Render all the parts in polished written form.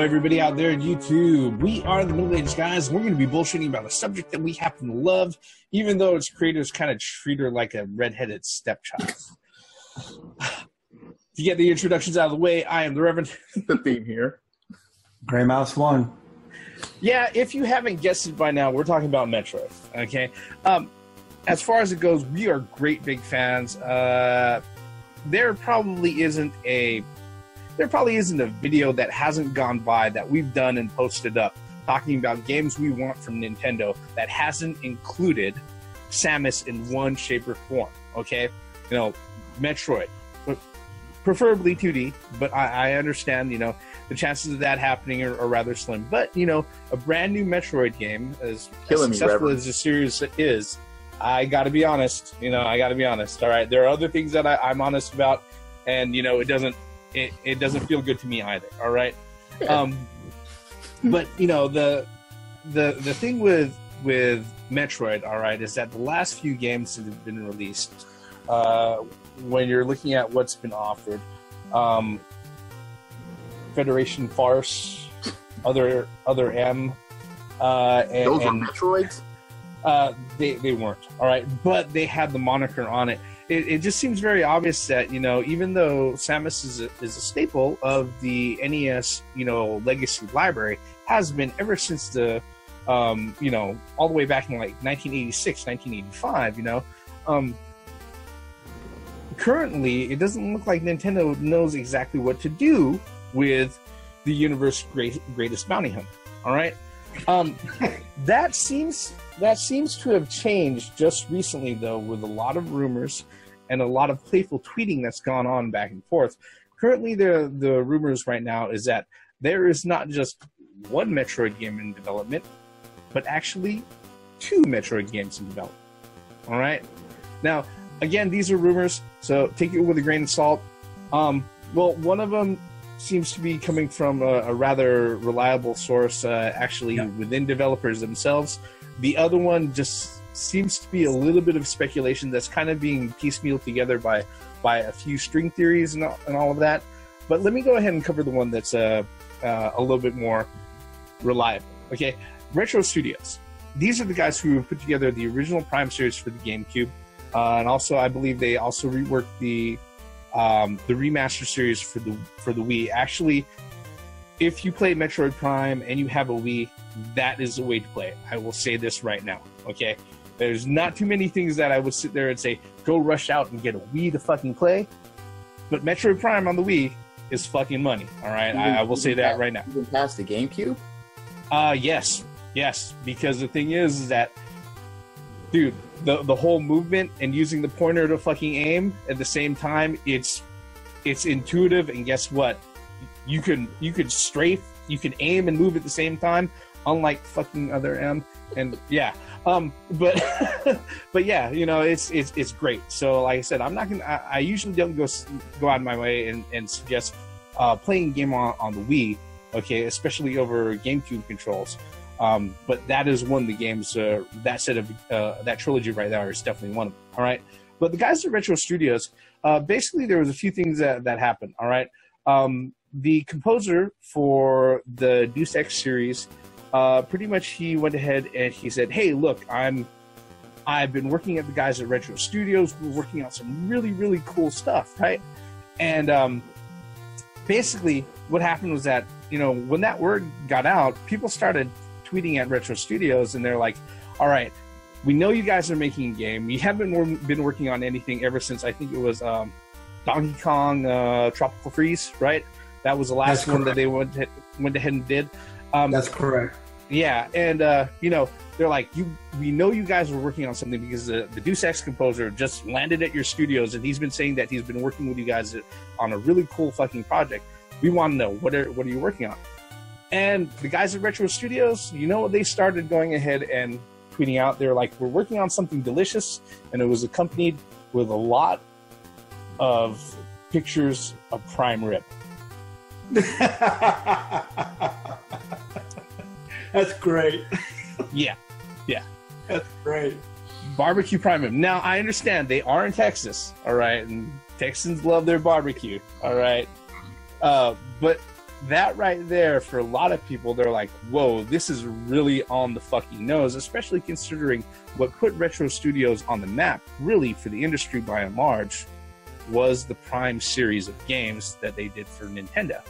everybody out there at YouTube. We are the Middle-Aged Guys, and we're going to be bullshitting about a subject that we happen to love, even though its creators kind of treat her like a redheaded stepchild. To get the introductions out of the way, I am the Reverend. The theme here. Gray Mouse 1. Yeah, if you haven't guessed it by now, we're talking about Metroid, okay? As far as it goes, we are great big fans. There probably isn't a video that hasn't gone by that we've done and posted up talking about games we want from Nintendo that hasn't included Samus in one shape or form, okay? You know, Metroid, preferably 2D, but I understand, you know, the chances of that happening are rather slim. But, you know, a brand new Metroid game, as successful as the series is, I gotta be honest, all right? There are other things that I'm honest about, and, you know, it doesn't feel good to me either, all right? Yeah. But, you know, the thing with Metroid, all right, is that the last few games that have been released, when you're looking at what's been offered, Federation Farce, Other M, and those were Metroids? They weren't, all right, but they had the moniker on it. It just seems very obvious that, you know, even though Samus is a staple of the NES, you know, legacy library, has been ever since the, you know, all the way back in like 1986, 1985, you know, currently it doesn't look like Nintendo knows exactly what to do with the universe's greatest bounty hunter. All right, that seems to have changed just recently, though, with a lot of rumors and a lot of playful tweeting that's gone on back and forth. Currently, the rumors right now is that there is not just one Metroid game in development, but actually 2 Metroid games in development. All right? Now, again, these are rumors, so take it with a grain of salt. Well, one of them seems to be coming from a rather reliable source, actually within developers themselves. The other one just seems to be a little bit of speculation that's kind of being piecemealed together by a few string theories and all of that. But let me go ahead and cover the one that's a little bit more reliable. Okay, Retro Studios. These are the guys who put together the original Prime series for the GameCube, and also I believe they also reworked the remaster series for the Wii. Actually, if you play Metroid Prime and you have a Wii, that is the way to play it. I will say this right now, okay? There's not too many things that I would sit there and say, go rush out and get a Wii to fucking play. But Metroid Prime on the Wii is fucking money, all right? I will say that right now. Even past the GameCube? Yes. Because the thing is that, dude, the whole movement and using the pointer to fucking aim at the same time, it's intuitive, and guess what? You could strafe, you can aim and move at the same time, unlike fucking Other M. And yeah, but yeah, you know, it's great. So like I said, I usually don't go out of my way and suggest playing a game on the Wii, okay, especially over GameCube controls. But that is one of the games, that set of that trilogy right there is definitely one of them. All right, but the guys at Retro Studios, basically there was a few things that happened. All right. The composer for the Deus Ex series, pretty much he went ahead and he said, hey, look, I've been working at the guys at Retro Studios. We're working on some really, really cool stuff, right? And basically what happened was that, you know, when that word got out, people started tweeting at Retro Studios, and they're like, all right, we know you guys are making a game. You haven't been working on anything ever since, I think it was Donkey Kong Tropical Freeze, right? That was the last one that they went ahead and did. That's correct. Yeah, and you know, they're like, we know you guys were working on something because the Deus Ex composer just landed at your studios, and he's been saying that he's been working with you guys on a really cool fucking project. We want to know, what are you working on? And the guys at Retro Studios, you know what they started going ahead and tweeting out? They're like, we're working on something delicious, and it was accompanied with a lot of pictures of prime rib. That's great. Yeah. That's great. Barbecue prime rib. Now, I understand they are in Texas, all right, and Texans love their barbecue, all right. But that right there, for a lot of people, they're like, whoa, this is really on the fucking nose, especially considering what put Retro Studios on the map, really, for the industry by and large, was the Prime series of games that they did for Nintendo.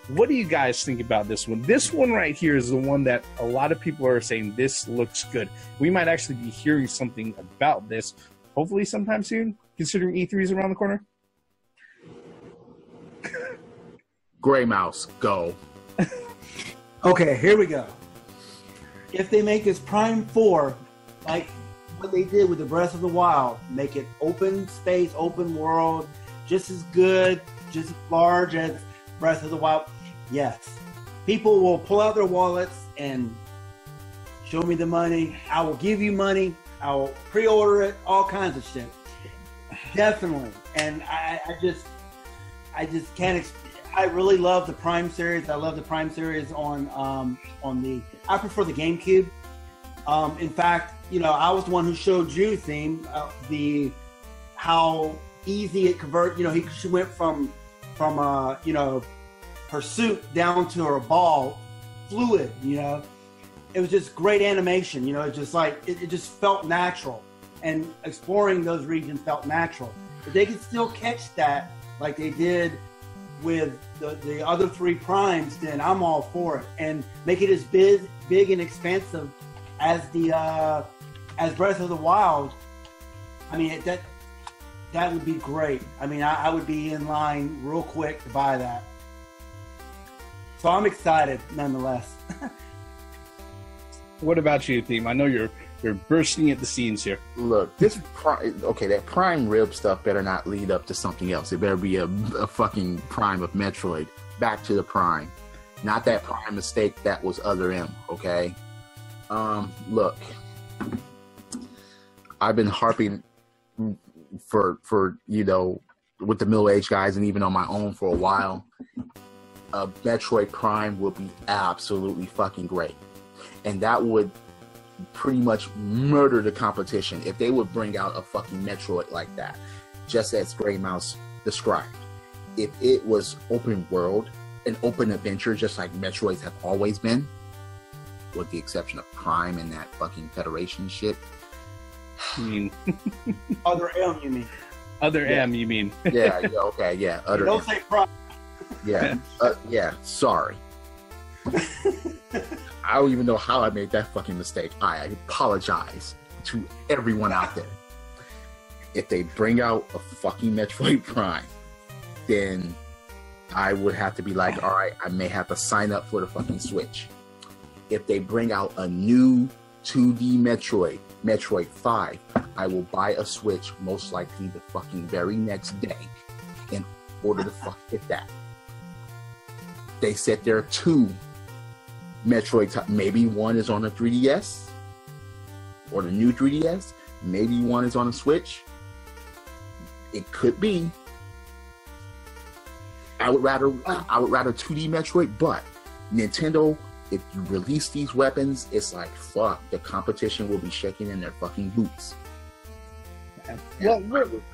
What do you guys think about this one? This one right here is the one that a lot of people are saying this looks good. We might actually be hearing something about this, hopefully sometime soon, considering E3 is around the corner. Gray Mouse, go. Okay, here we go. If they make this Prime 4 like what they did with the Breath of the Wild, make it open space, open world, just as good, just as large as Breath of the Wild, yes. People will pull out their wallets and show me the money. I will give you money. I will pre-order it, all kinds of shit. Definitely. And I just can't I really love the Prime series. I love the Prime series on the. I prefer the GameCube. In fact, you know, I was the one who showed you how easy it convert. You know, she went from you know, her suit down to her ball, fluid. You know, it was just great animation. You know, it just like it just felt natural, and exploring those regions felt natural. If they could still catch that like they did with the other 3 primes, then I'm all for it, and make it as big and expansive as as Breath of the Wild. I mean, that would be great. I mean, I would be in line real quick to buy that. So I'm excited nonetheless. What about you, Theme? I know you're bursting at the seams here. Look, this that Prime Rib stuff better not lead up to something else. It better be a fucking Prime of Metroid. Back to the Prime. Not that Prime mistake that was Other M, okay? Look. I've been harping for you know, with the middle-aged guys and even on my own for a while. Metroid Prime would be absolutely fucking great. And that would pretty much murder the competition if they would bring out a fucking Metroid like that, just as Gray Mouse described. If it was open world, an open adventure, just like Metroids have always been, with the exception of Prime and that fucking Federation shit. You mean Other M, you mean? Other M, you mean? Yeah, okay, yeah. Other Don't M. say Prime. Yeah, yeah. Sorry. I don't even know how I made that fucking mistake. I apologize to everyone out there. If they bring out a fucking Metroid Prime, then I would have to be like, all right, I may have to sign up for the fucking Switch. If they bring out a new 2D Metroid 5, I will buy a Switch most likely the fucking very next day in order to fuck get that. They said there are 2 Metroid, maybe one is on the 3DS or the new 3DS, maybe one is on the Switch. It could be. I would rather 2D Metroid, but Nintendo, if you release these weapons, it's like fuck, the competition will be shaking in their fucking boots. Well,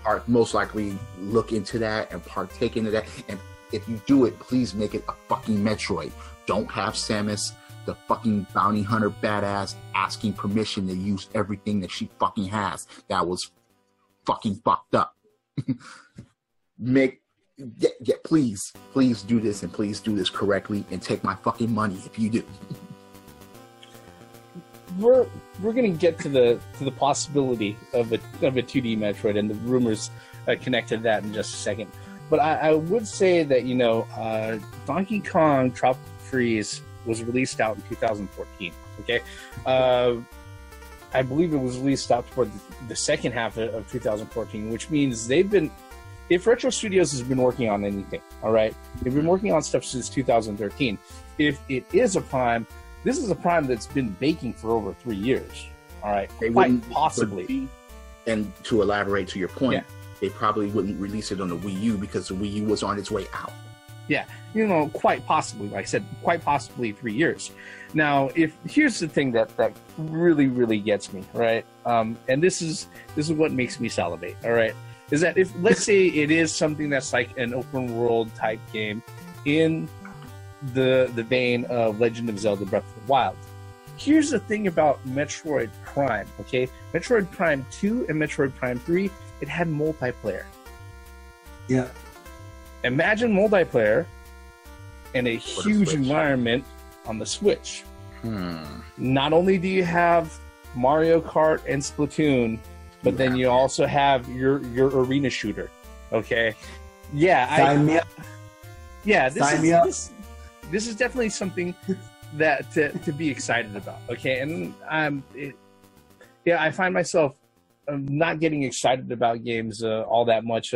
I would most likely look into that and partake into that. And if you do it, please make it a fucking Metroid. Don't have Samus, the fucking bounty hunter badass, asking permission to use everything that she fucking has. That was fucking fucked up. Please do this, and please do this correctly, and take my fucking money if you do. We're gonna get to the possibility of a 2D Metroid and the rumors connected to that in just a second. But I would say that, you know, Donkey Kong Tropical Freeze was released out in 2014. Okay, I believe it was released out toward the second half of 2014, which means if Retro Studios has been working on anything, all right, they've been working on stuff since 2013. If it is a Prime, this is a Prime that's been baking for over 3 years. All right, they quite possibly. And to elaborate to your point, yeah, they probably wouldn't release it on the Wii U because the Wii U was on its way out. Yeah, you know, quite possibly. Like I said, quite possibly 3 years. Now, here's the thing that really, really gets me, right? And this is what makes me salivate. All right, is that if, let's say it is something that's like an open world type game, in the vein of Legend of Zelda Breath of the Wild. Here's the thing about Metroid Prime, okay? Metroid Prime 2 and Metroid Prime 3, it had multiplayer. Yeah. Imagine multiplayer in a huge environment on the Switch. Not only do you have Mario Kart and Splatoon, but then you also have your arena shooter. Okay, Sign me up. Yeah, this is definitely something that to be excited about. Okay, and I find myself not getting excited about games all that much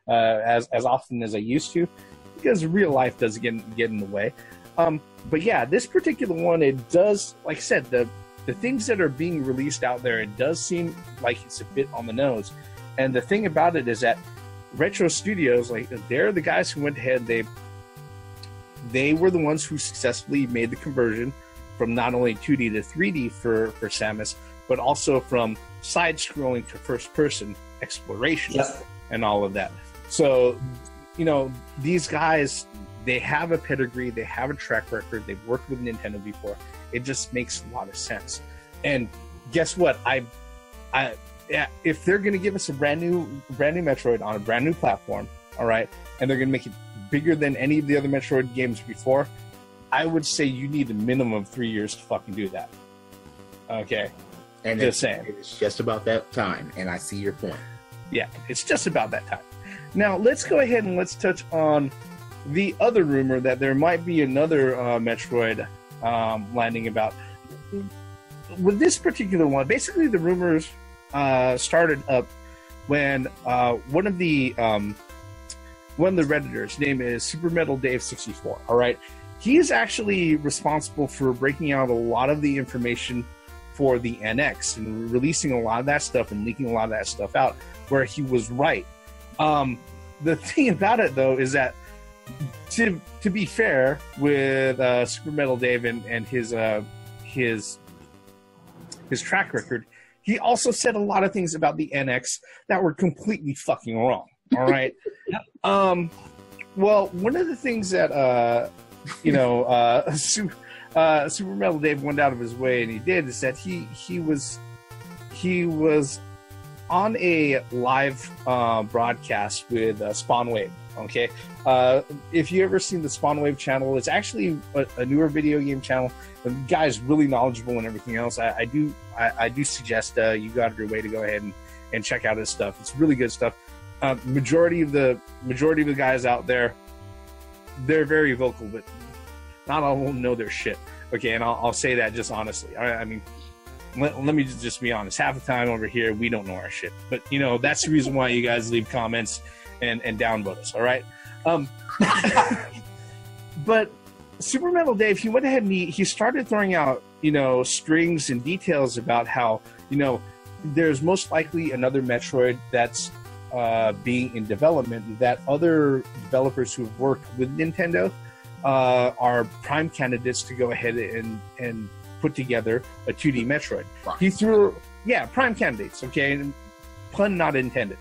as often as I used to, because real life does get in the way. But yeah, this particular one, it does, like I said, the things that are being released out there, it does seem like it's a bit on the nose. And the thing about it is that Retro Studios, like, they're the guys who went ahead, they were the ones who successfully made the conversion from not only 2D to 3D for Samus, but also from side-scrolling to first-person exploration and all of that. So, you know, these guys, they have a pedigree, they have a track record, they've worked with Nintendo before. It just makes a lot of sense. And guess what? If they're going to give us a brand new Metroid on a brand new platform, all right, and they're going to make it bigger than any of the other Metroid games before, I would say you need a minimum of 3 years to fucking do that. Okay, and just saying, it's just about that time. And I see your point. Yeah, it's just about that time. Now let's go ahead and let's touch on the other rumor that there might be another Metroid landing about. With this particular one, basically the rumors started up when one of the Redditors, his name is Super Metal Dave 64. All right, he is actually responsible for breaking out a lot of the information for the NX and releasing a lot of that stuff and leaking a lot of that stuff out, where he was right. The thing about it, though, is that to be fair with Super Metal Dave and his track record, he also said a lot of things about the NX that were completely fucking wrong. All right. Well, one of the things that Super Metal Dave went out of his way and he did is that he was on a live broadcast with Spawnwave. Okay, if you ever seen the Spawnwave channel, it's actually a newer video game channel. The guy's really knowledgeable and everything else. I do suggest you go out of your way to go ahead and check out his stuff. It's really good stuff. Majority of the guys out there, they're very vocal, but not all of them know their shit. Okay, and I'll say that just honestly. I mean, let me just be honest. Half the time over here, we don't know our shit. But, you know, that's the reason why you guys leave comments and downvote us, all right? But Super Metal Dave, he went ahead and he started throwing out, you know, strings and details about how, you know, there's most likely another Metroid that's being in development, that other developers who have worked with Nintendo are prime candidates to go ahead and put together a 2D Metroid. He threw, prime candidates, okay, pun not intended.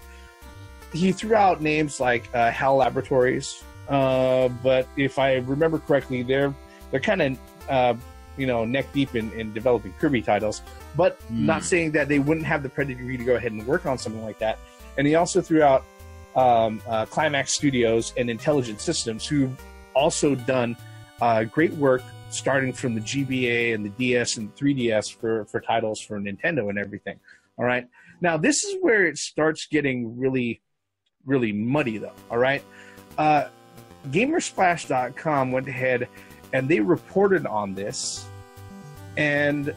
He threw out names like HAL Laboratories, but if I remember correctly, they're kind of neck deep in developing Kirby titles, but not saying that they wouldn't have the pedigree to go ahead and work on something like that. And he also threw out Climax Studios and Intelligent Systems, who've also done great work starting from the GBA and the DS and 3DS for titles for Nintendo and everything. All right. Now, this is where it starts getting really, really muddy, though. All right. Gamersplash.com went ahead and they reported on this, and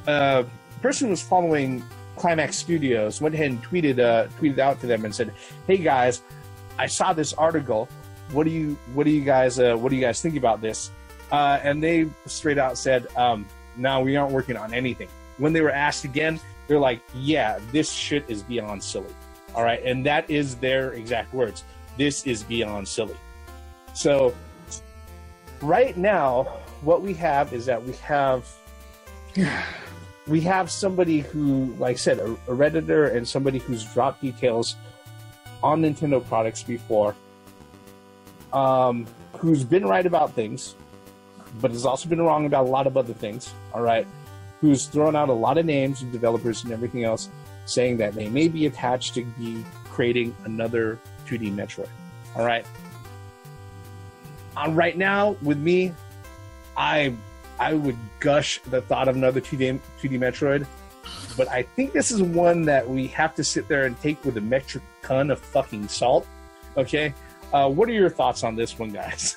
a person who was following Climax Studios went ahead and tweeted out to them and said, "Hey guys, I saw this article. What do you guys think about this?" And they straight out said, "No, we aren't working on anything." When they were asked again, they're like, "Yeah, this shit is beyond silly." All right, and that is their exact words. This is beyond silly. So right now, what we have is that we have somebody who, like I said, a Redditor and somebody who's dropped details on Nintendo products before, who's been right about things, but has also been wrong about a lot of other things, all right, who's thrown out a lot of names of developers and everything else, saying that they may be attached to be creating another 2D Metroid, all right? Right now, with me, I would gush the thought of another 2D Metroid, but I think this is one that we have to sit there and take with a metric ton of fucking salt, okay? What are your thoughts on this one, guys?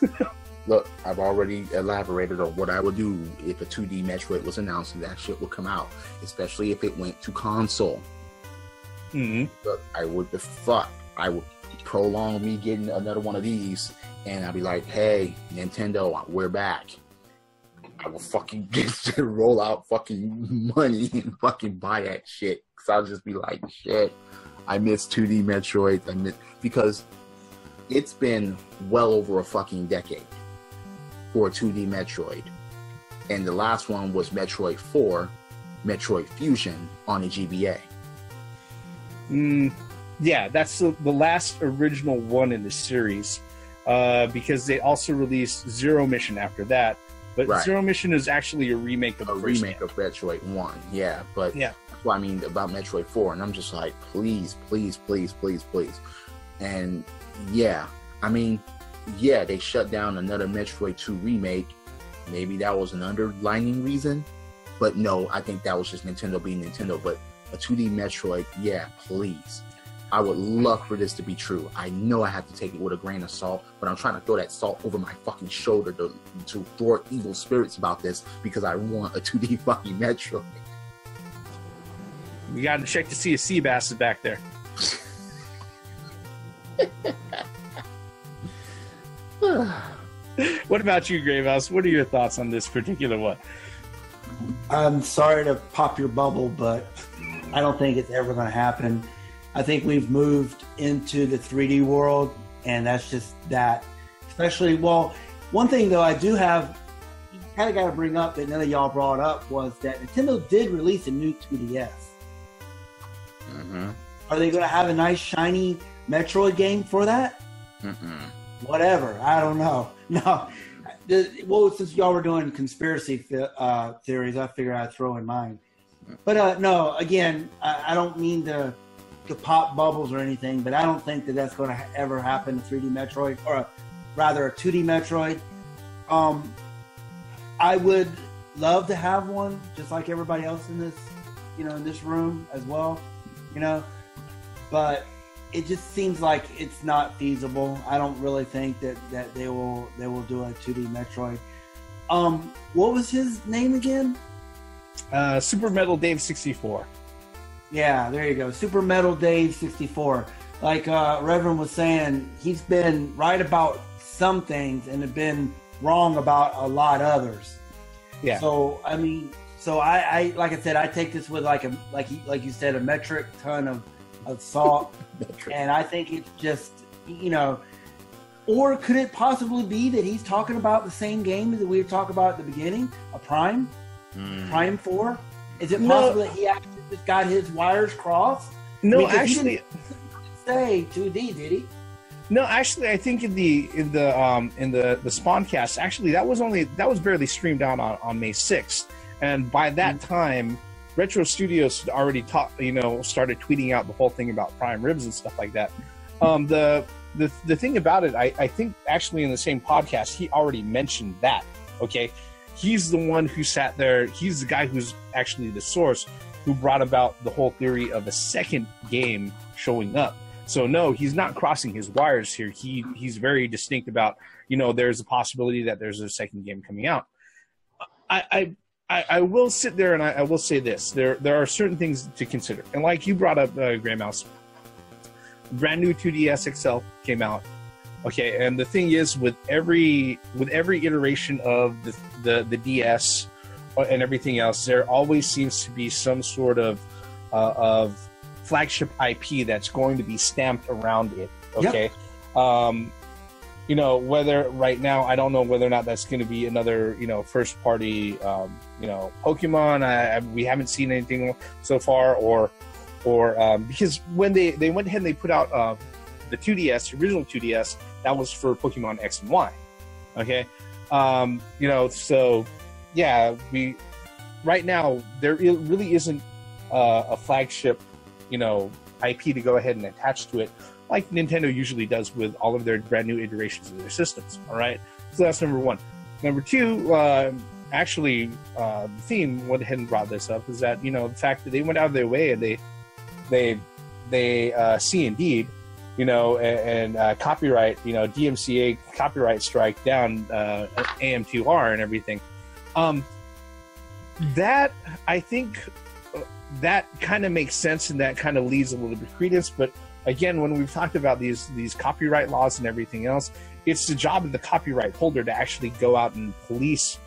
Look, I've already elaborated on what I would do if a 2D Metroid was announced and that shit would come out, especially if it went to console. Mm-hmm. Look, I would prolong me getting another one of these, and I'd be like, hey, Nintendo, we're back. I will fucking roll out fucking money and fucking buy that shit. Because I'll just be like, shit, I miss 2D Metroid. Because it's been well over a fucking decade for a 2D Metroid. And the last one was Metroid 4, Metroid Fusion on the GBA. Yeah, that's the last original one in the series. Because they also released Zero Mission after that. But right. Zero Mission is actually a remake of Metroid 1. Yeah, but yeah. That's what I mean about Metroid 4. And I'm just like, please, please, please, please, please. And yeah, I mean, yeah, they shut down another Metroid 2 remake. Maybe that was an underlining reason. But no, I think that was just Nintendo being Nintendo. But a 2D Metroid, yeah, please. I would love for this to be true. I know I have to take it with a grain of salt, but I'm trying to throw that salt over my fucking shoulder to thwart evil spirits about this because I want a 2D fucking Metroid. We got to check to see if Seabass is back there. What about you, Gravehouse? What are your thoughts on this particular one? I'm sorry to pop your bubble, but I don't think it's ever going to happen. I think we've moved into the 3D world, and that's just that. Especially, well, one thing though I do have, you kind of got to bring up that none of y'all brought up was that Nintendo did release a new 2DS. Mm-hmm. Are they going to have a nice shiny Metroid game for that? Mm-mm. Whatever, I don't know. No, well, since y'all were doing conspiracy theories, I figured I'd throw in mine. But no, again, I don't mean to pop bubbles or anything, but I don't think that that's going to ever happen to 3D Metroid, or rather a 2D Metroid. I would love to have one, just like everybody else in this, in this room as well, but it just seems like it's not feasible. I don't really think that they will do a 2D Metroid. What was his name again? Super Metal Dave 64. Yeah, there you go. Super Metal Dave 64. Like Reverend was saying, he's been right about some things and have been wrong about a lot others. Yeah. So I mean, I like I said, I take this with like you said, a metric ton of salt, and I think it's just or could it possibly be that he's talking about the same game that we were talking about at the beginning, a Prime 4? Is it possible that he actually just got his wires crossed? No, because actually, he didn't say 2D, did he? No, actually, I think in the Spawncast, actually that was barely streamed out on May 6th, and by that time, Retro Studios had already started tweeting out the whole thing about prime ribs and stuff like that. The thing about it, I think actually in the same podcast he already mentioned that. Okay. He's the one who sat there. He's the guy who's actually the source who brought about the whole theory of a second game showing up. So no, he's not crossing his wires here. He's very distinct about, there's a possibility that there's a second game coming out. I will sit there and I will say this. There are certain things to consider. And like you brought up, Grey Mouse, brand new 2DS XL came out. Okay, and the thing is, with every iteration of the DS and everything else, there always seems to be some sort of flagship IP that's going to be stamped around it. Okay, yep. Whether right now I don't know whether or not that's going to be another first party Pokemon. We haven't seen anything so far, or because when they went ahead and they put out the 2DS, original 2DS, that was for Pokemon X and Y. Okay, you know, so yeah, right now there really isn't a flagship, you know, IP to go ahead and attach to it, like Nintendo usually does with all of their brand new iterations of their systems. All right, so that's number one. Number two, actually, the theme went ahead and brought this up, is that, you know, the fact that they went out of their way and they see Indeed, you know, and copyright, you know, DMCA copyright strike down AM2R and everything. That, I think, that kind of makes sense, and that kind of leads a little bit of credence. But again, when we've talked about these copyright laws and everything else, it's the job of the copyright holder to actually go out and police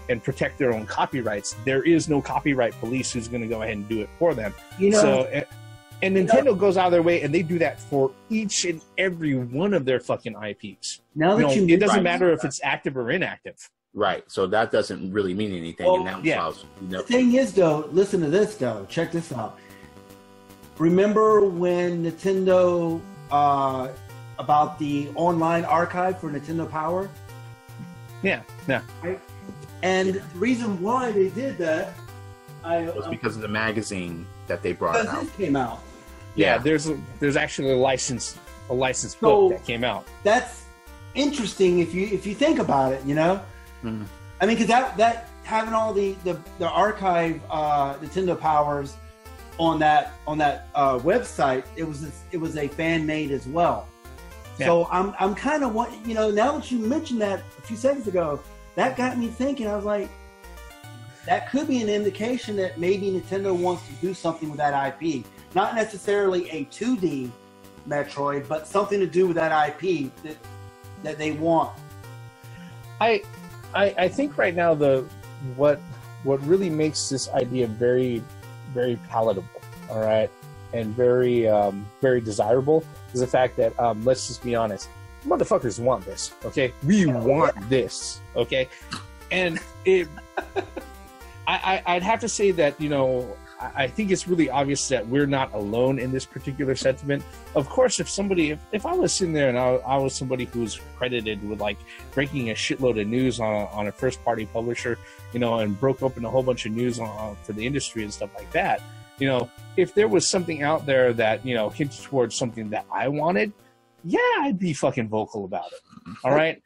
and protect their own copyrights. There is no copyright police who's going to go ahead and do it for them. You know, so, and Nintendo goes out of their way, and they do that for each and every one of their fucking IPs. Now that it doesn't matter if it's active or inactive. Right. So that doesn't really mean anything. Well, and yeah. The thing is, though, listen to this, though. Check this out. Remember when Nintendo, about the online archive for Nintendo Power? Yeah. Right? And the reason why they did that was because of the magazine that they brought out. This came out. Yeah, there's actually a licensed book that came out. That's interesting if you think about it, you know. Mm-hmm. I mean, because that having all the archive Nintendo Powers on that website, it was a fan made as well. Yeah. So I'm kind of, you know, now that you mentioned that a few seconds ago, that got me thinking. I was like, that could be an indication that maybe Nintendo wants to do something with that IP. Not necessarily a 2D Metroid, but something to do with that IP that they want. I think right now what really makes this idea very, very palatable, all right, and very very desirable is the fact that let's just be honest, motherfuckers want this, okay? We want this, okay? And I'd have to say that, you know, I think it's really obvious that we're not alone in this particular sentiment. Of course, if I was sitting there and I was somebody who's credited with like breaking a shitload of news on a first party publisher, you know, and broke open a whole bunch of news for the industry and stuff like that, you know, if there was something out there that, you know, hinted towards something that I wanted, yeah, I'd be fucking vocal about it. All right.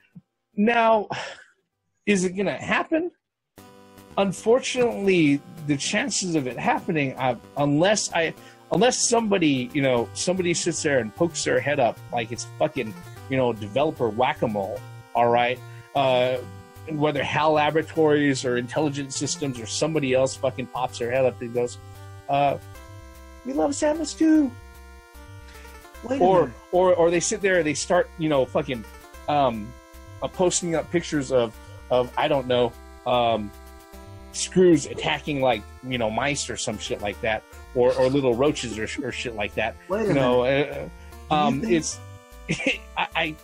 Now, is it going to happen? Unfortunately, the chances of it happening, unless somebody sits there and pokes their head up like it's fucking, you know, developer whack-a-mole, all right? Whether HAL Laboratories or Intelligent Systems or somebody else fucking pops their head up and goes, we love Samus too. Or they sit there and they start, you know, fucking posting up pictures of I don't know, screws attacking, like, you know, mice or some shit like that, or little roaches or shit like that. Wait a minute. It's I'm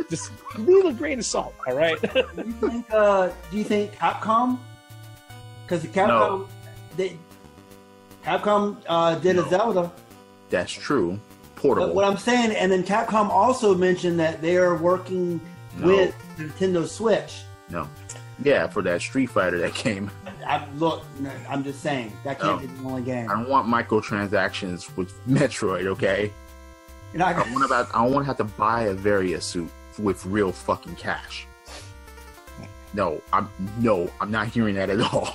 just a little grain of salt, all right? Do you think Capcom? Because Capcom, Capcom did a Zelda. That's true. Portable. But what I'm saying, and then Capcom also mentioned that they are working with Nintendo Switch. No. Yeah, for that Street Fighter that came. I'm just saying that can't be the only game. I don't want microtransactions with Metroid, okay? I don't want to have to buy a Varia suit with real fucking cash. No, I'm not hearing that at all.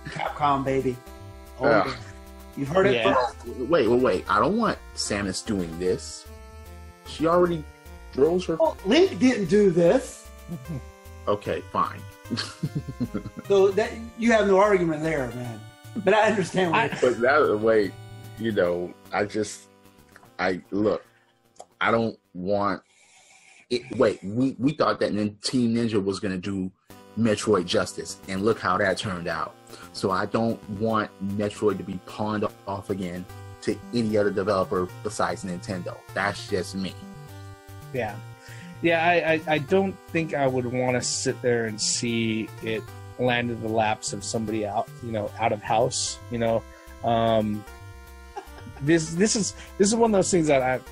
Capcom, baby. You've heard it first. Wait. I don't want Samus doing this. She already throws her... Well, Link didn't do this. Okay, fine. So that you have no argument there, man. But I understand why. But that way, you know, I don't want it. Wait, we thought that Team Ninja was going to do Metroid justice, and look how that turned out. So I don't want Metroid to be pawned off again to any other developer besides Nintendo. That's just me. Yeah, I don't think I would want to sit there and see it land in the laps of somebody out of house. You know, this is one of those things that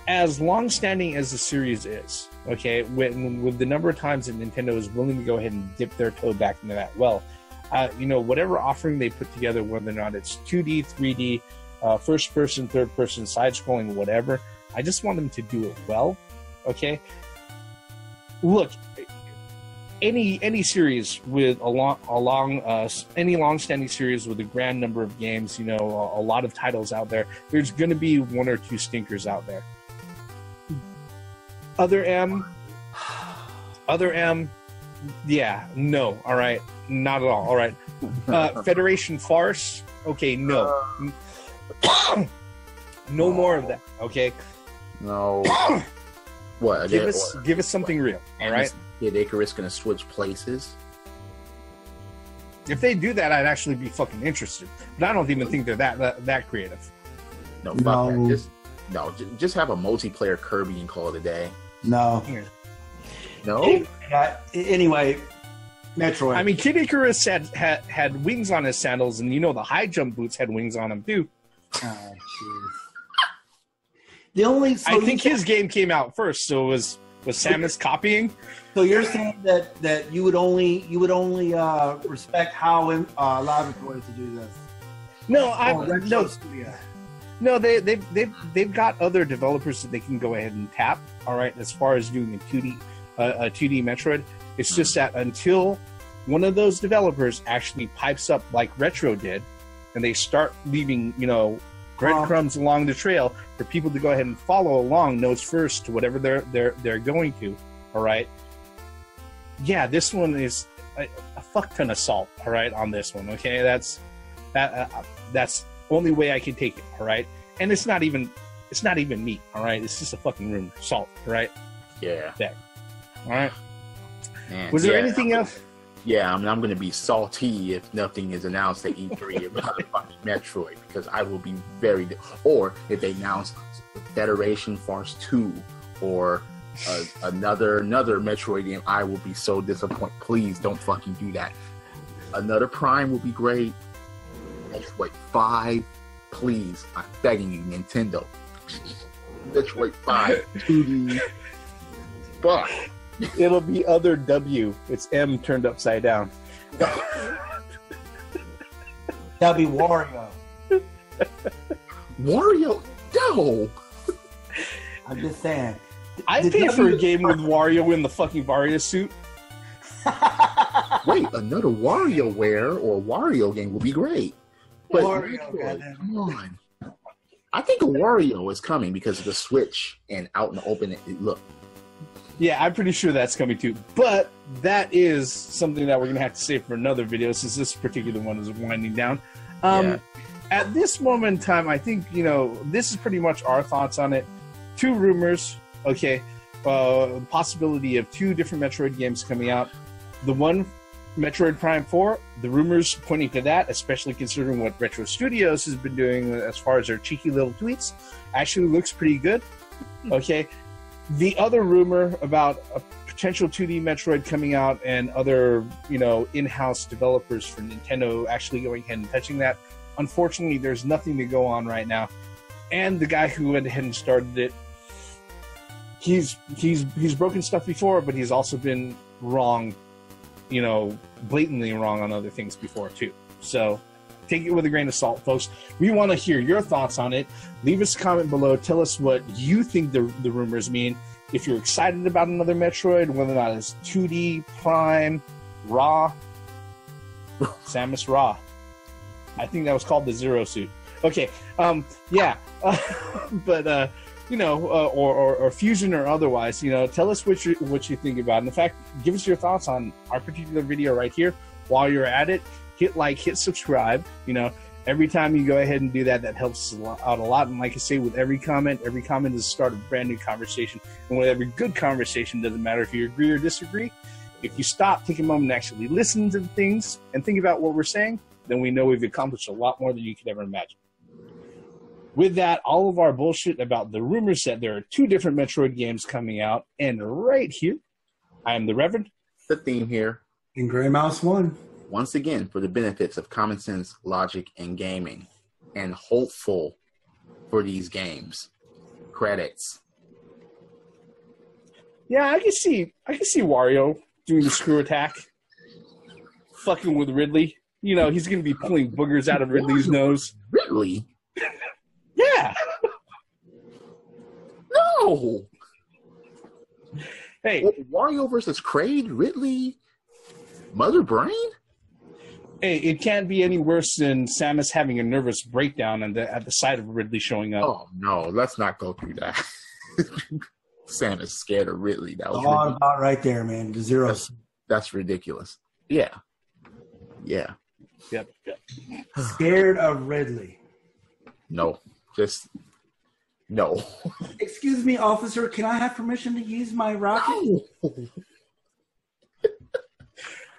as long-standing as the series is, okay, with the number of times that Nintendo is willing to go ahead and dip their toe back into that well, whatever offering they put together, whether or not it's 2D, 3D, first person, third person, side scrolling, whatever, I just want them to do it well. Okay, look, any series with any long-standing series with a grand number of games, a lot of titles out there, there's going to be one or two stinkers out there. Other M, yeah, no, all right, not at all, all right. Federation Farce, okay, no. No more of that, okay? No. What? Give us something real, all right? Kid Icarus gonna switch places? If they do that, I'd actually be fucking interested. But I don't even think they're that creative. No, fuck that. Just have a multiplayer Kirby and call it a day. No. No? Anyway, Metroid. I mean, Kid Icarus had wings on his sandals, and the high jump boots had wings on them too. Oh, jeez. I think his game came out first, so was Samus copying? So you're saying that you would only respect how Laboratory to do this? No, they've got other developers that they can go ahead and tap. All right, as far as doing a 2D Metroid, it's just that until one of those developers actually pipes up like Retro did, and they start leaving breadcrumbs along the trail for people to go ahead and follow along nose first to whatever they're going to. All right. Yeah, this one is a fuck ton of salt. All right, on this one. Okay, that's the only way I can take it. All right, and it's not even meat. All right, it's just a fucking rumor. Salt. All right. Yeah. There. All right. Man, was there anything else? Yeah, I mean, I'm going to be salty if nothing is announced at E3 about fucking Metroid, because I will be or if they announce Federation Farce 2 or another Metroid game, I will be so disappointed. Please don't fucking do that. Another Prime would be great. Metroid 5, please, I'm begging you, Nintendo. Metroid 5 2D. Fuck. It'll be other W. It's M turned upside down. That'll be Wario. Wario? No! I'm just saying. I'd pay for a game with Wario in the fucking Wario suit. Wait, another WarioWare or Wario game would be great. But Wario, come on. I think a Wario is coming because of the Switch and out in the open. Look. Yeah, I'm pretty sure that's coming too. But that is something that we're going to have to save for another video since this particular one is winding down. At this moment in time, I think, this is pretty much our thoughts on it. 2 rumors, okay. Possibility of 2 different Metroid games coming out. The one, Metroid Prime 4, the rumors pointing to that, especially considering what Retro Studios has been doing as far as their cheeky little tweets, actually looks pretty good. Okay. The other rumor about a potential 2D Metroid coming out and other, in-house developers for Nintendo actually going ahead and touching that. Unfortunately, there's nothing to go on right now. And the guy who went ahead and started it, he's broken stuff before, but he's also been wrong, blatantly wrong on other things before too. So take it with a grain of salt, folks. We want to hear your thoughts on it. Leave us a comment below. Tell us what you think the rumors mean. If you're excited about another Metroid, whether or not it's 2D, Prime, Raw, Samus Raw. I think that was called the Zero Suit. Okay, yeah. But, or Fusion or otherwise, tell us what you think about it. And in fact, give us your thoughts on our particular video right here. While you're at it, hit like, hit subscribe. Every time you go ahead and do that, that helps out a lot. And like I say, with every comment is the start of a brand new conversation. And with every good conversation, doesn't matter if you agree or disagree. If you stop, take a moment and actually listen to the things and think about what we're saying, then we know we've accomplished a lot more than you could ever imagine. With that, all of our bullshit about the rumors that there are 2 different Metroid games coming out, and right here, I am the Reverend. The Theme here. And Gray Mouse 1. Once again, for the benefits of common sense, logic, and gaming, and hopeful for these games. Credits. Yeah, I can see Wario doing the screw attack, fucking with Ridley. You know, he's gonna be pulling boogers out of Ridley's nose. Ridley? Yeah. No. Hey, Wario versus Kraid, Ridley, Mother Brain? Hey, it can't be any worse than Samus having a nervous breakdown at the sight of Ridley showing up. Oh no, let's not go through that. Samus scared of Ridley. That was all about right there, man. The zeros. That's ridiculous. Yeah. Yep. Scared of Ridley. No. Just no. Excuse me, officer. Can I have permission to use my rocket? No.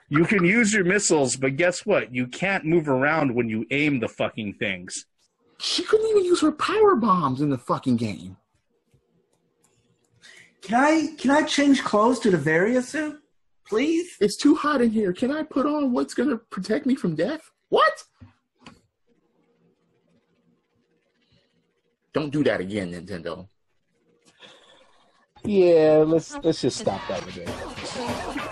You can use your missiles, but guess what? You can't move around when you aim the fucking things. She couldn't even use her power bombs in the fucking game. Can I change clothes to the Varia suit, please? It's too hot in here. Can I put on what's going to protect me from death? What? Don't do that again, Nintendo. Yeah, let's just stop that again.